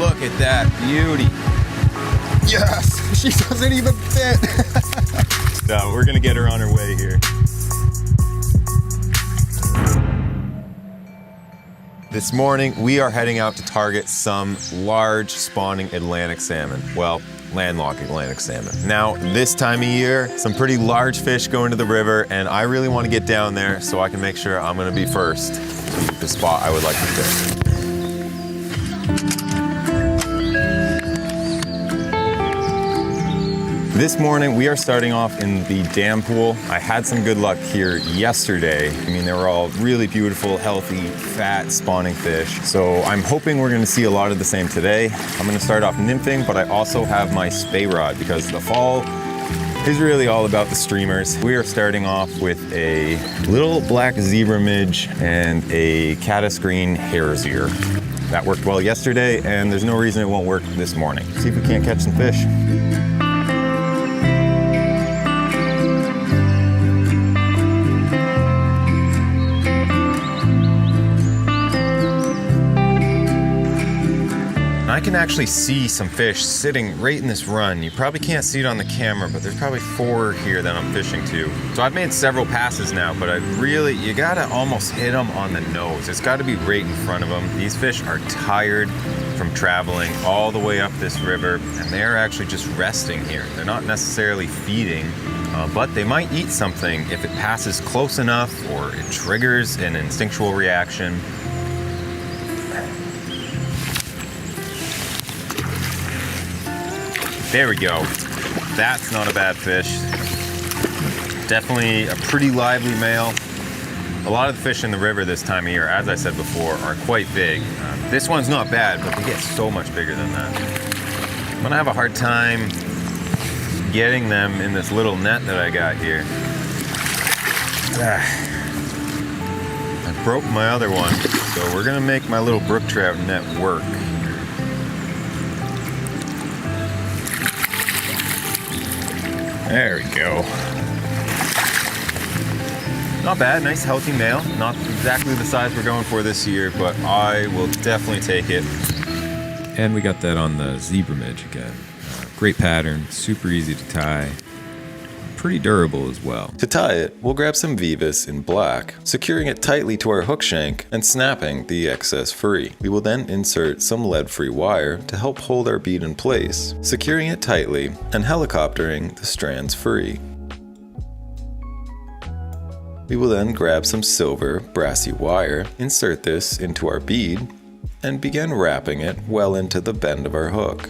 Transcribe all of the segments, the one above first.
Look at that beauty. Yes, she doesn't even fit. No, we're gonna get her on her way here. This morning, we are heading out to target some large spawning Atlantic salmon. Well, landlocked Atlantic salmon. Now, this time of year, some pretty large fish go into the river, and I really want to get down there so I can make sure I'm gonna be first to the spot I would like to fish. This morning, we are starting off in the dam pool. I had some good luck here yesterday. I mean, they were all really beautiful, healthy, fat, spawning fish. So I'm hoping we're gonna see a lot of the same today. I'm gonna start off nymphing, but I also have my spay rod because the fall is really all about the streamers. We are starting off with a little black zebra midge and a caddis green hare's ear. That worked well yesterday, and there's no reason it won't work this morning. See if we can't catch some fish. I can actually see some fish sitting right in this run. You probably can't see it on the camera, but there's probably 4 here that I'm fishing to. So I've made several passes now, but you gotta almost hit them on the nose. It's gotta be right in front of them. These fish are tired from traveling all the way up this river, and they're actually just resting here. They're not necessarily feeding, but they might eat something if it passes close enough or it triggers an instinctual reaction. There we go. That's not a bad fish. Definitely a pretty lively male. A lot of the fish in the river this time of year, as I said before, are quite big. This one's not bad, but they get so much bigger than that. I'm gonna have a hard time getting them in this little net that I got here. I broke my other one, so we're gonna make my little brook trout net work. There we go. Not bad, nice healthy male. Not exactly the size we're going for this year, but I will definitely take it. And we got that on the zebra midge again. Great pattern, super easy to tie. Pretty durable as well. To tie it, we'll grab some Vivas in black, securing it tightly to our hook shank and snapping the excess free. We will then insert some lead-free wire to help hold our bead in place, securing it tightly and helicoptering the strands free. We will then grab some silver brassy wire, insert this into our bead, and begin wrapping it well into the bend of our hook.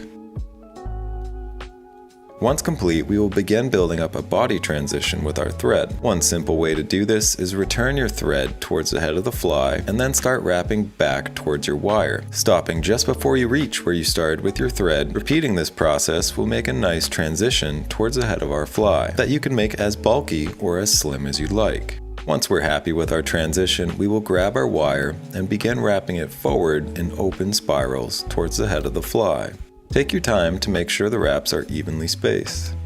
Once complete, we will begin building up a body transition with our thread. One simple way to do this is return your thread towards the head of the fly and then start wrapping back towards your wire, stopping just before you reach where you started with your thread. Repeating this process will make a nice transition towards the head of our fly that you can make as bulky or as slim as you'd like. Once we're happy with our transition, we will grab our wire and begin wrapping it forward in open spirals towards the head of the fly. Take your time to make sure the wraps are evenly spaced.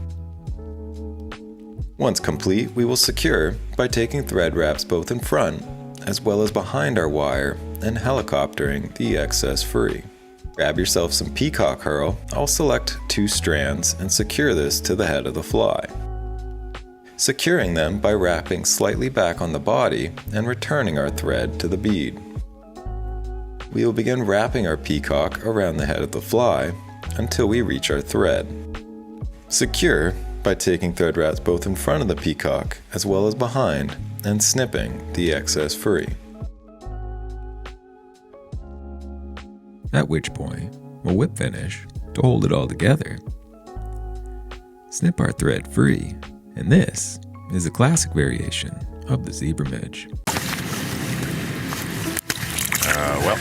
Once complete, we will secure by taking thread wraps both in front as well as behind our wire and helicoptering the excess free. Grab yourself some peacock herl. I'll select 2 strands and secure this to the head of the fly. Securing them by wrapping slightly back on the body and returning our thread to the bead. We will begin wrapping our peacock around the head of the fly until we reach our thread. Secure by taking thread wraps both in front of the peacock as well as behind and snipping the excess free. At which point, we'll whip finish to hold it all together. Snip our thread free, and this is a classic variation of the zebra midge. Well,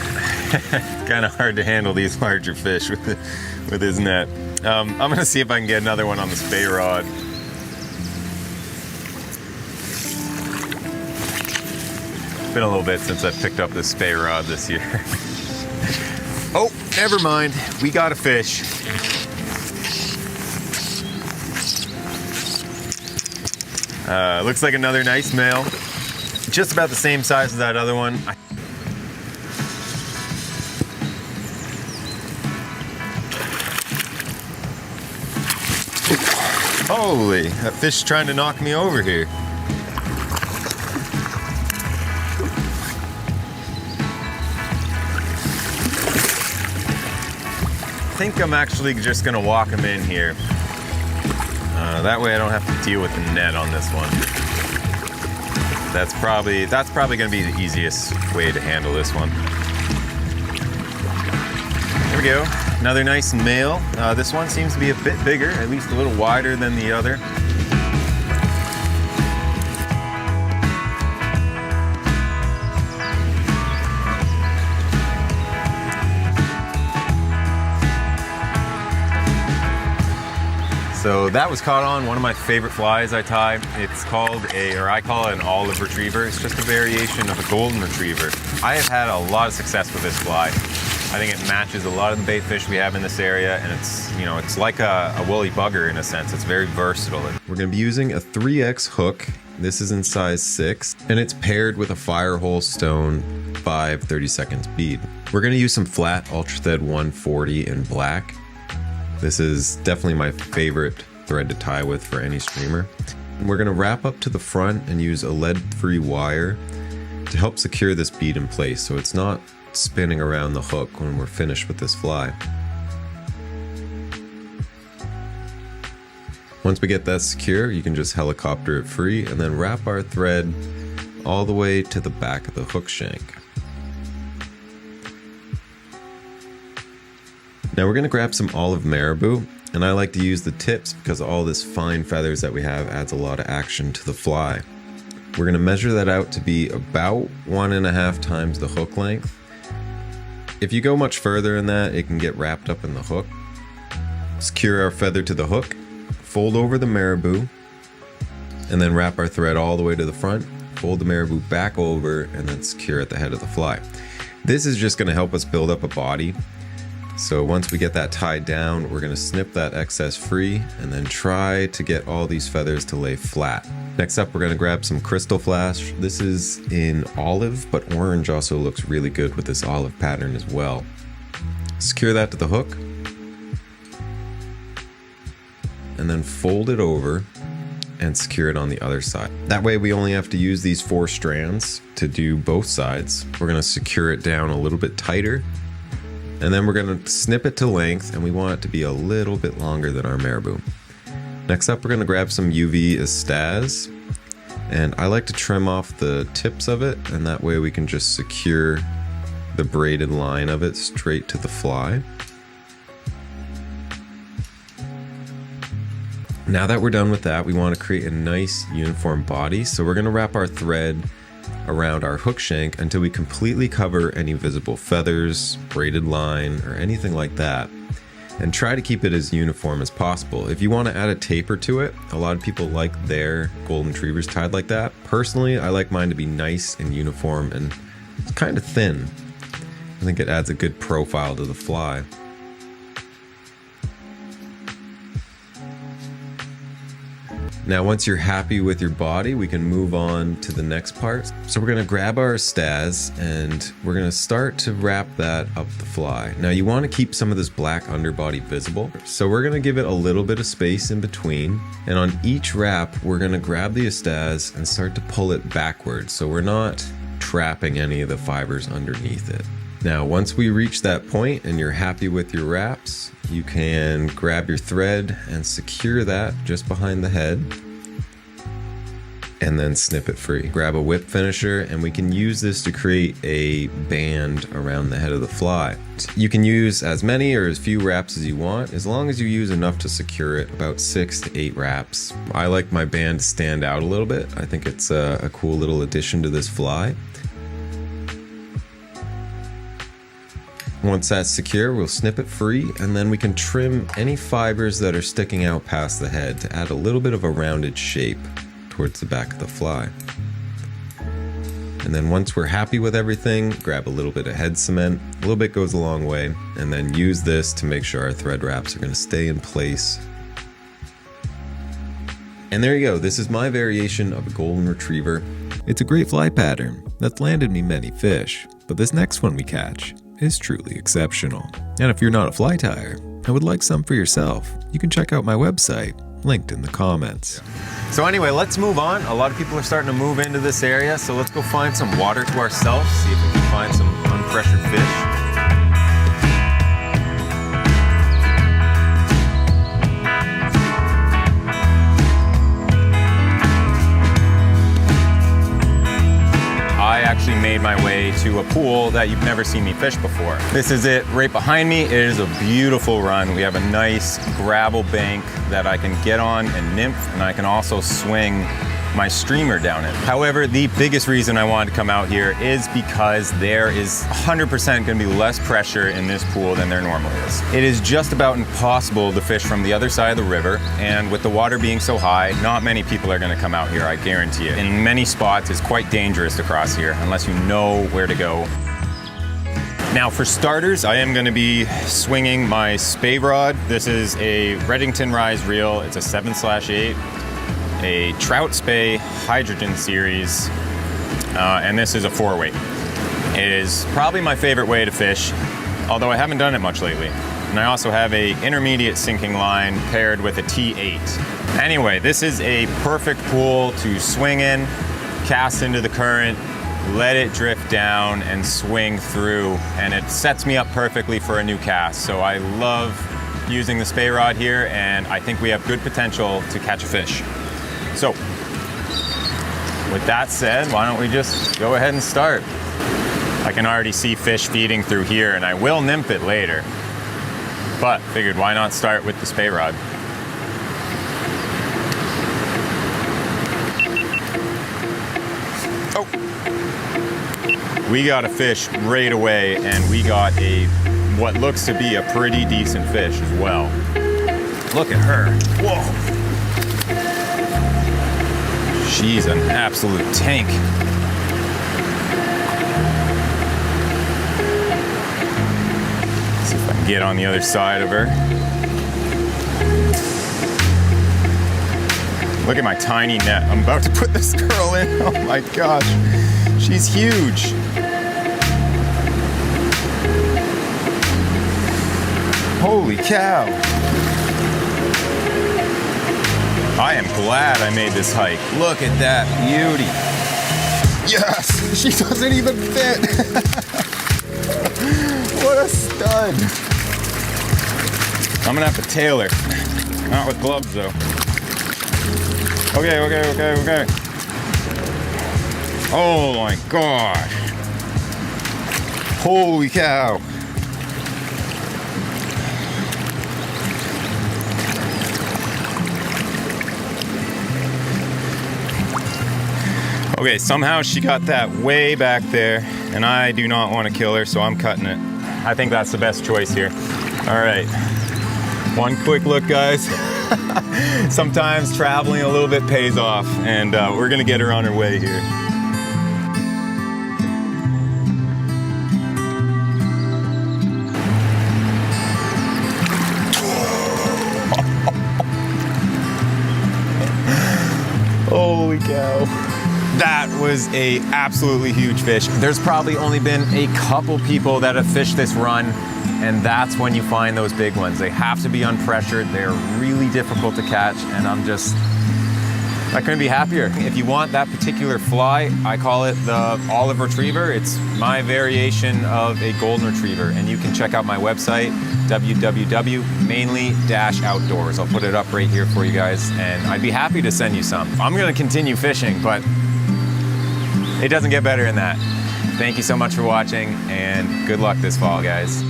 it's kind of hard to handle these larger fish with his net. I'm gonna see if I can get another one on the spay rod. It's been a little bit since I've picked up this spay rod this year. Oh, never mind. We got a fish. Looks like another nice male. Just about the same size as that other one. Holy, that fish is trying to knock me over here. I think I'm actually just gonna walk him in here. That way I don't have to deal with the net on this one. That's probably gonna be the easiest way to handle this one. There we go. Another nice male. This one seems to be a bit bigger, at least a little wider than the other. So that was caught on one of my favorite flies I tie. It's called I call it an olive retriever. It's just a variation of a golden retriever. I have had a lot of success with this fly. I think it matches a lot of the bait fish we have in this area, and it's like a woolly bugger in a sense. It's very versatile. We're going to be using a 3X hook. This is in size 6, and it's paired with a Firehole Stone 5 30-second bead. We're going to use some flat Ultra Thread 140 in black. This is definitely my favorite thread to tie with for any streamer. And we're going to wrap up to the front and use a lead-free wire to help secure this bead in place so it's not spinning around the hook when we're finished with this fly. Once we get that secure, you can just helicopter it free and then wrap our thread all the way to the back of the hook shank. Now we're going to grab some olive marabou, and I like to use the tips because all this fine feathers that we have adds a lot of action to the fly. We're going to measure that out to be about 1.5 times the hook length. If you go much further than that, it can get wrapped up in the hook. Secure our feather to the hook, fold over the marabou, and then wrap our thread all the way to the front, fold the marabou back over, and then secure at the head of the fly. This is just going to help us build up a body. So once we get that tied down, we're going to snip that excess free and then try to get all these feathers to lay flat. Next up, we're going to grab some Crystal Flash. This is in olive, but orange also looks really good with this olive pattern as well. Secure that to the hook and then fold it over and secure it on the other side. That way we only have to use these 4 strands to do both sides. We're going to secure it down a little bit tighter. And then we're going to snip it to length, and we want it to be a little bit longer than our marabou. Next up, we're going to grab some UV Estaz, and I like to trim off the tips of it, and that way we can just secure the braided line of it straight to the fly. Now that we're done with that, we want to create a nice uniform body, so we're going to wrap our thread around our hook shank until we completely cover any visible feathers, braided line, or anything like that, and try to keep it as uniform as possible. If you want to add a taper to it, a lot of people like their golden retrievers tied like that. Personally, I like mine to be nice and uniform and kind of thin. I think it adds a good profile to the fly. Now, once you're happy with your body, we can move on to the next part. So we're going to grab our Estaz and we're going to start to wrap that up the fly. Now, you want to keep some of this black underbody visible. So we're going to give it a little bit of space in between. And on each wrap, we're going to grab the Estaz and start to pull it backwards. So we're not trapping any of the fibers underneath it. Now, once we reach that point and you're happy with your wraps, you can grab your thread and secure that just behind the head and then snip it free. Grab a whip finisher and we can use this to create a band around the head of the fly. You can use as many or as few wraps as you want, as long as you use enough to secure it, about 6 to 8 wraps. I like my band to stand out a little bit. I think it's a cool little addition to this fly. Once that's secure, we'll snip it free, and then we can trim any fibers that are sticking out past the head to add a little bit of a rounded shape towards the back of the fly. And then once we're happy with everything, grab a little bit of head cement. A little bit goes a long way, and then use this to make sure our thread wraps are going to stay in place. And there you go. This is my variation of a golden retriever. It's a great fly pattern that's landed me many fish, but this next one we catch is truly exceptional. And if you're not a fly tyer and would like some for yourself, you can check out my website linked in the comments. So anyway, let's move on. A lot of people are starting to move into this area, so let's go find some water to ourselves, see if we can find some unpressured fish. I actually made my way to a pool that you've never seen me fish before. This is it right behind me. It is a beautiful run. We have a nice gravel bank that I can get on and nymph, and I can also swing my streamer down it. However, the biggest reason I wanted to come out here is because there is 100% gonna be less pressure in this pool than there normally is. It is just about impossible to fish from the other side of the river, and with the water being so high, not many people are gonna come out here, I guarantee it. In many spots, it's quite dangerous to cross here unless you know where to go. Now for starters, I am gonna be swinging my spay rod. This is a Reddington Rise reel. It's a 7/8. A trout spay hydrogen series, and this is a 4-weight. It is probably my favorite way to fish, although I haven't done it much lately. And I also have a intermediate sinking line paired with a T8. Anyway, this is a perfect pool to swing in, cast into the current, let it drift down and swing through, and it sets me up perfectly for a new cast. So I love using the spay rod here, and I think we have good potential to catch a fish. So, with that said, why don't we just go ahead and start? I can already see fish feeding through here, and I will nymph it later. But figured, why not start with the spay rod? Oh! We got a fish right away, and we got what looks to be a pretty decent fish as well. Look at her. Whoa! She's an absolute tank. See if I can get on the other side of her. Look at my tiny net. I'm about to put this girl in. Oh my gosh. She's huge. Holy cow. I am glad I made this hike. Look at that beauty. Yes, she doesn't even fit. What a stud. I'm gonna have to tail her. Not with gloves though. Okay. Oh my gosh. Holy cow. Okay, somehow she got that way back there, and I do not want to kill her, so I'm cutting it. I think that's the best choice here. All right, one quick look, guys. Sometimes traveling a little bit pays off, and we're gonna get her on her way here. Holy cow. That was a absolutely huge fish. There's probably only been a couple people that have fished this run, and that's when you find those big ones. They have to be unpressured. They're really difficult to catch, and I couldn't be happier. If you want that particular fly, I call it the olive retriever. It's my variation of a golden retriever, and you can check out my website, www.mainly-outdoors. I'll put it up right here for you guys, and I'd be happy to send you some. I'm gonna continue fishing, but it doesn't get better than that. Thank you so much for watching, and good luck this fall, guys.